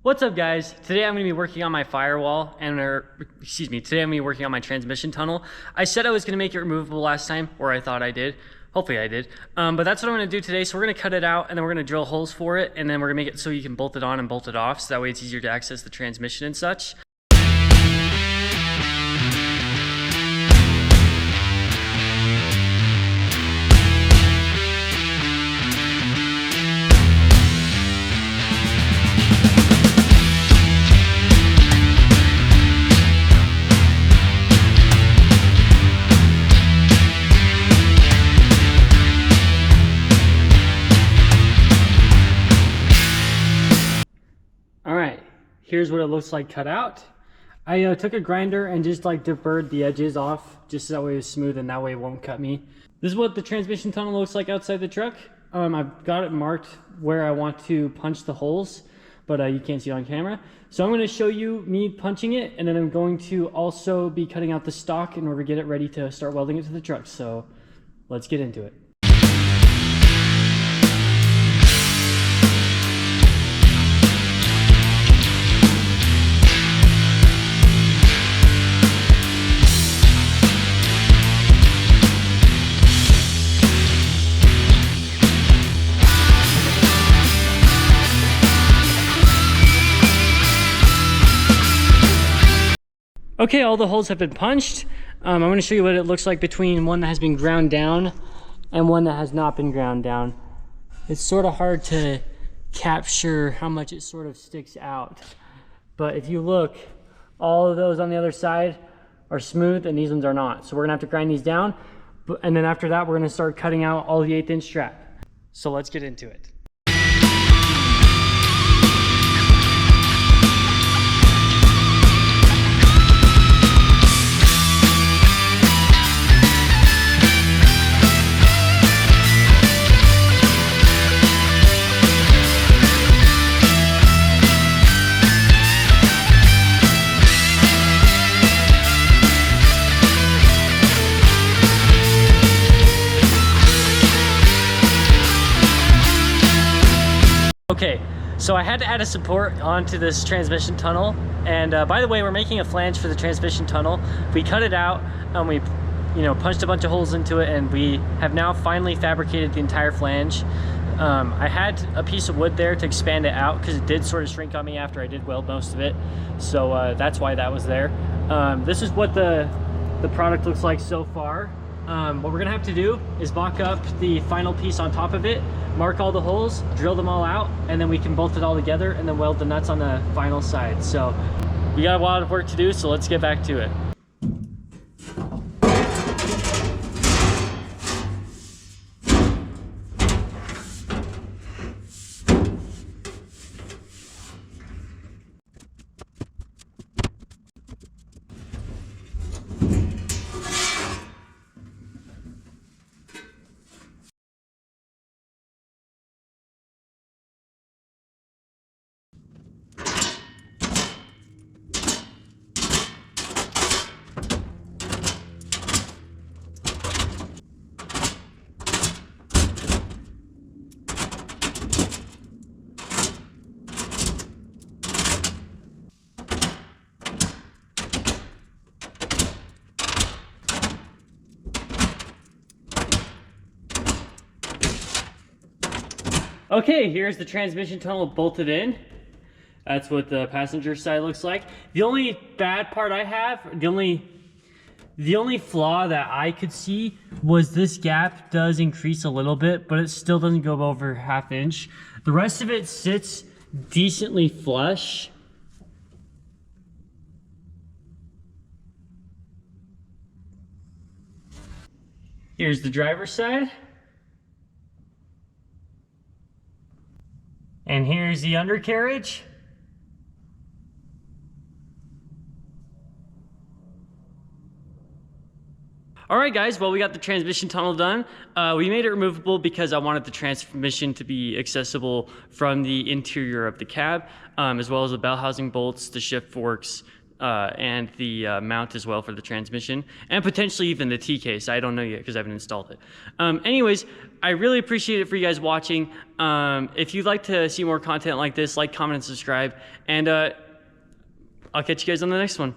What's up, guys? Today I'm going to be working on my firewall today I'm going to be working on my transmission tunnel. I said I was going to make it removable last time, or I thought I did. Hopefully I did. But that's what I'm going to do today. So we're going to cut it out and then we're going to drill holes for it, and then we're going to make it so you can bolt it on and bolt it off, so that way it's easier to access the transmission and such. Here's what it looks like cut out. I took a grinder and just like deburred the edges off, just so that way it's smooth and that way it won't cut me. This is what the transmission tunnel looks like outside the truck. I've got it marked where I want to punch the holes, but you can't see it on camera. So I'm going to show you me punching it, and then I'm going to also be cutting out the stock in order to get it ready to start welding it to the truck. So let's get into it. Okay, all the holes have been punched. I'm going to show you what it looks like between one that has been ground down and one that has not been ground down. It's sort of hard to capture how much it sort of sticks out. But if you look, all of those on the other side are smooth and these ones are not. So we're going to have to grind these down. And then after that, we're going to start cutting out all the 1/8 inch strap. So let's get into it. Okay, so I had to add a support onto this transmission tunnel, and by the way, we're making a flange for the transmission tunnel. We cut it out and we punched a bunch of holes into it, and we have now finally fabricated the entire flange. I had a piece of wood there to expand it out because it did sort of shrink on me after I did weld most of it, so that's why that was there. This is what the product looks like so far. What we're gonna have to do is mock up the final piece on top of it, mark all the holes, drill them all out, and then we can bolt it all together and then weld the nuts on the final side. So we got a lot of work to do, so let's get back to it. Okay, here's the transmission tunnel bolted in. That's what the passenger side looks like. The only bad part I have, the only flaw that I could see was this gap does increase a little bit, but it still doesn't go over 1/2 inch. The rest of it sits decently flush. Here's the driver's side. And here's the undercarriage. All right, guys, well, we got the transmission tunnel done. We made it removable because I wanted the transmission to be accessible from the interior of the cab, as well as the bell housing bolts, the shift forks, and the mount as well for the transmission, and potentially even the T-case. I don't know yet because I haven't installed it. Anyways, I really appreciate it for you guys watching. If you'd like to see more content like this, like, comment, and subscribe, and I'll catch you guys on the next one.